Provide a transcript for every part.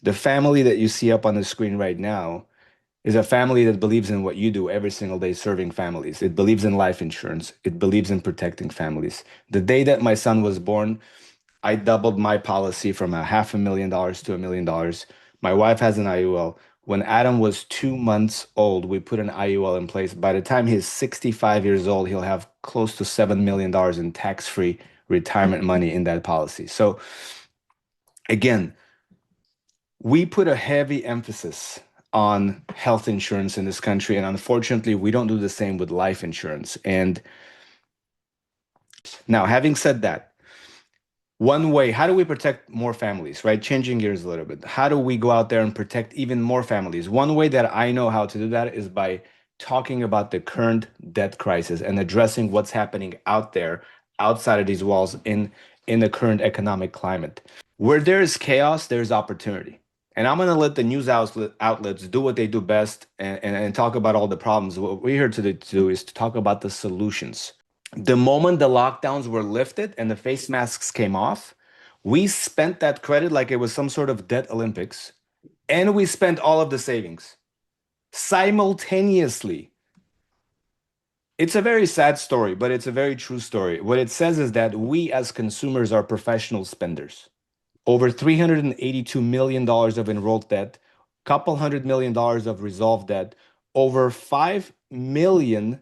The family that you see up on the screen right now is a family that believes in what you do every single day, serving families. It believes in life insurance. It believes in protecting families. The day that my son was born, I doubled my policy from a $500,000 to $1 million. My wife has an IUL. When Adam was 2 months old, we put an IUL in place. By the time he's 65 years old, he'll have close to $7 million in tax-free retirement money in that policy. So again, we put a heavy emphasis on health insurance in this country, and unfortunately, we don't do the same with life insurance. And now, having said that, one way, how do we protect more families, right? Changing gears a little bit. How do we go out there and protect even more families? One way that I know how to do that is by talking about the current debt crisis and addressing what's happening out there, outside of these walls in the current economic climate. Where there is chaos, there's opportunity. And I'm going to let the news outlets do what they do best and talk about all the problems. What we're here to do is to talk about the solutions. The moment the lockdowns were lifted and the face masks came off, we spent that credit like it was some sort of debt Olympics, and we spent all of the savings simultaneously. It's a very sad story, but it's a very true story. What it says is that we as consumers are professional spenders. Over $382 million of enrolled debt, couple $100 million of resolved debt, over $5 million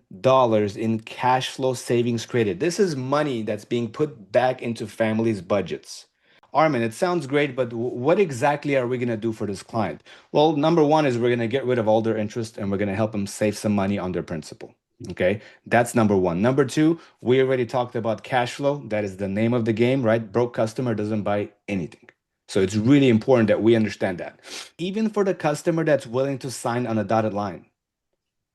in cash flow savings created. This is money that's being put back into families' budgets. Armin, it sounds great, but what exactly are we going to do for this client? Well, number one is we're going to get rid of all their interest and we're going to help them save some money on their principal. Okay, that's number one. Number two, we already talked about cash flow. That is the name of the game, right? Broke customer doesn't buy anything. So it's really important that we understand that. Even for the customer that's willing to sign on a dotted line,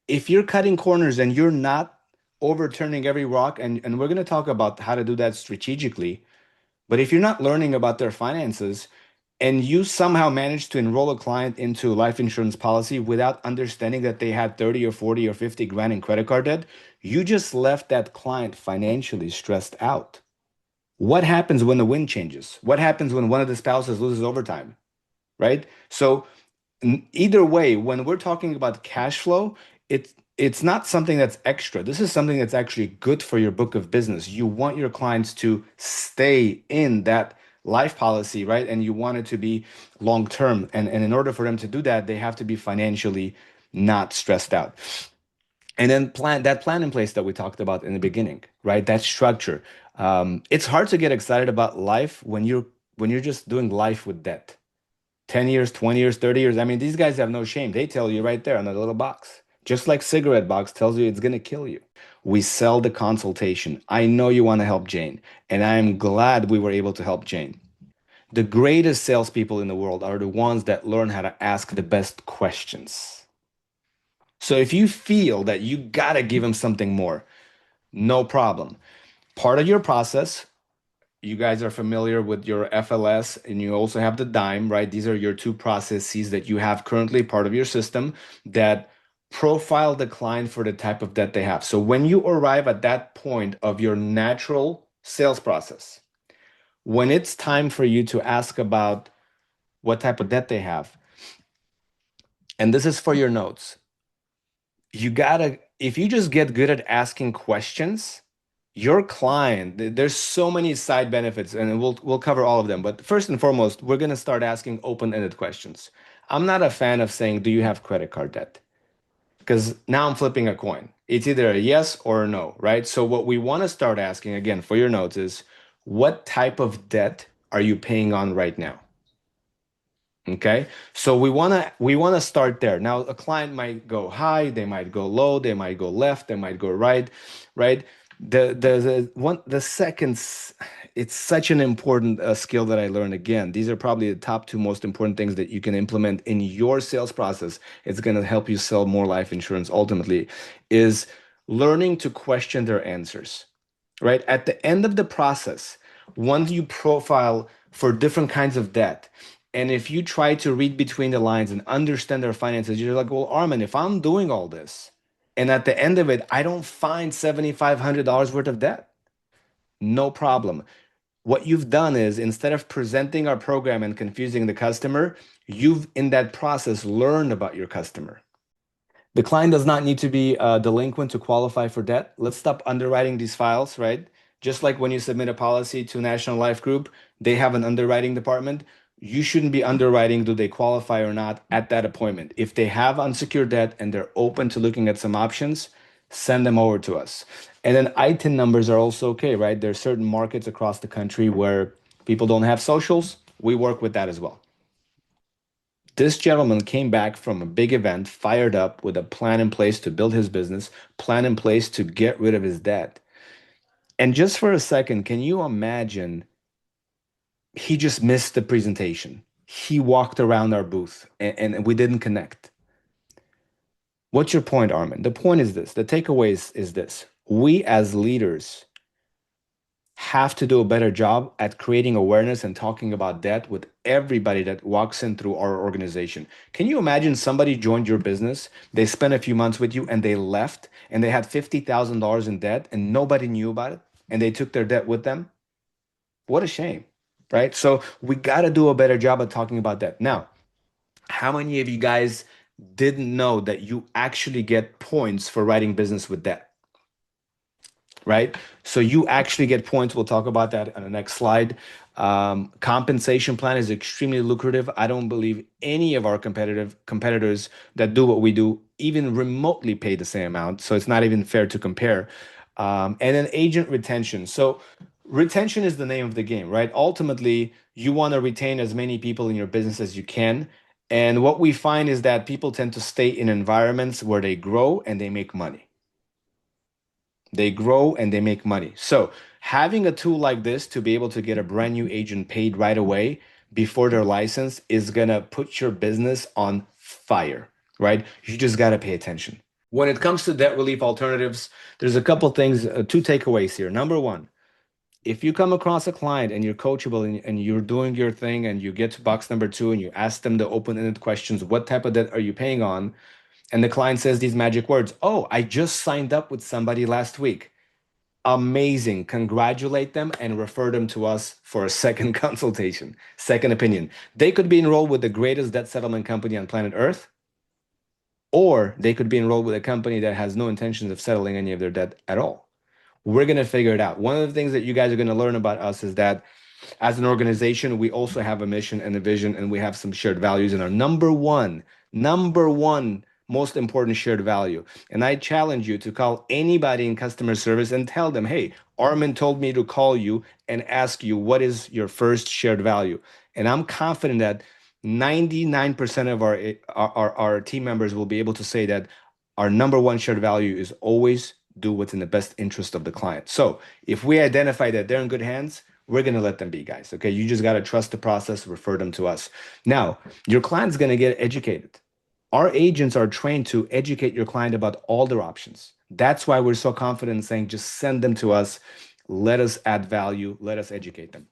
if you're cutting corners and you're not overturning every rock, and we're going to talk about how to do that strategically, but if you're not learning about their finances and you somehow manage to enroll a client into a life insurance policy without understanding that they had 30 or 40 or 50 grand in credit card debt, you just left that client financially stressed out. What happens when the wind changes? What happens when one of the spouses loses overtime, right? So either way, when we're talking about cash flow, it's not something that's extra. This is something that's actually good for your book of business. You want your clients to stay in that life policy, right? And you want it to be long term. And in order for them to do that, they have to be financially not stressed out. And then plan in place that we talked about in the beginning, right? That structure. It's hard to get excited about life when you're just doing life with debt. 10 years, 20 years, 30 years. I mean, these guys have no shame. They tell you right there on that little box. Just like cigarette box tells you it's going to kill you. We sell the consultation. I know you want to help Jane, and I am glad we were able to help Jane. The greatest salespeople in the world are the ones that learn how to ask the best questions. So if you feel that you got to give them something more, no problem. Part of your process, you guys are familiar with your FLS and you also have the DIME, right? These are your two processes that you have currently part of your system that profile the client for the type of debt they have. So when you arrive at that point of your natural sales process, when it's time for you to ask about what type of debt they have, and this is for your notes, you gotta, if you just get good at asking questions, your client, there's so many side benefits, and we'll cover all of them. But first and foremost, we're gonna start asking open-ended questions. I'm not a fan of saying, "Do you have credit card debt?" Because now I'm flipping a coin. It's either a yes or a no, right? So what we want to start asking again for your notes is, what type of debt are you paying on right now? Okay, so we want to start there. Now, a client might go high, they might go low, they might go left, they might go right, right? The seconds, it's such an important skill that I learned. Again, these are probably the top two most important things that you can implement in your sales process. It's going to help you sell more life insurance ultimately, is learning to question their answers, right? At the end of the process, once you profile for different kinds of debt, and if you try to read between the lines and understand their finances, you're like, well, Armin, if I'm doing all this, and at the end of it, I don't find $7,500 worth of debt, no problem. What you've done is instead of presenting our program and confusing the customer, you've in that process learned about your customer. The client does not need to be delinquent to qualify for debt. Let's stop underwriting these files, right? Just like when you submit a policy to National Life Group, they have an underwriting department. You shouldn't be underwriting do they qualify or not at that appointment. If they have unsecured debt and they're open to looking at some options, send them over to us. And then ITIN numbers are also okay, right? There are certain markets across the country where people don't have socials. We work with that as well. This gentleman came back from a big event, fired up with a plan in place to build his business, plan in place to get rid of his debt. And just for a second, can you imagine he just missed the presentation? He walked around our booth and we didn't connect. What's your point, Armin? The point is this, the takeaway is this. We as leaders have to do a better job at creating awareness and talking about debt with everybody that walks in through our organization. Can you imagine somebody joined your business, they spent a few months with you and they left and they had $50,000 in debt and nobody knew about it and they took their debt with them? What a shame, right? So we got to do a better job at talking about debt. Now, how many of you guys didn't know that you actually get points for writing business with debt? Right? So you actually get points. We'll talk about that on the next slide. Compensation plan is extremely lucrative. I don't believe any of our competitors that do what we do even remotely pay the same amount. So it's not even fair to compare. And then agent retention. So retention is the name of the game, right? Ultimately, you want to retain as many people in your business as you can. And what we find is that people tend to stay in environments where they grow and they make money. They grow and they make money. So having a tool like this to be able to get a brand new agent paid right away before their license is gonna put your business on fire, right? You just gotta pay attention. When it comes to debt relief alternatives, there's a couple things, two takeaways here. Number one, if you come across a client and you're coachable and you're doing your thing and you get to box number two and you ask them the open-ended questions, what type of debt are you paying on? And the client says these magic words, oh, I just signed up with somebody last week. Amazing. Congratulate them and refer them to us for a second consultation, second opinion. They could be enrolled with the greatest debt settlement company on planet Earth, or they could be enrolled with a company that has no intentions of settling any of their debt at all. We're going to figure it out. One of the things that you guys are going to learn about us is that as an organization, we also have a mission and a vision, and we have some shared values. And our number one most important shared value. And I challenge you to call anybody in customer service and tell them, hey, Armin told me to call you and ask you what is your first shared value. And I'm confident that 99% of our team members will be able to say that our number one shared value is always do what's in the best interest of the client. So if we identify that they're in good hands, we're going to let them be, guys. Okay. You just got to trust the process, refer them to us. Now, your client's going to get educated. Our agents are trained to educate your client about all their options. That's why we're so confident in saying just send them to us. Let us add value. Let us educate them.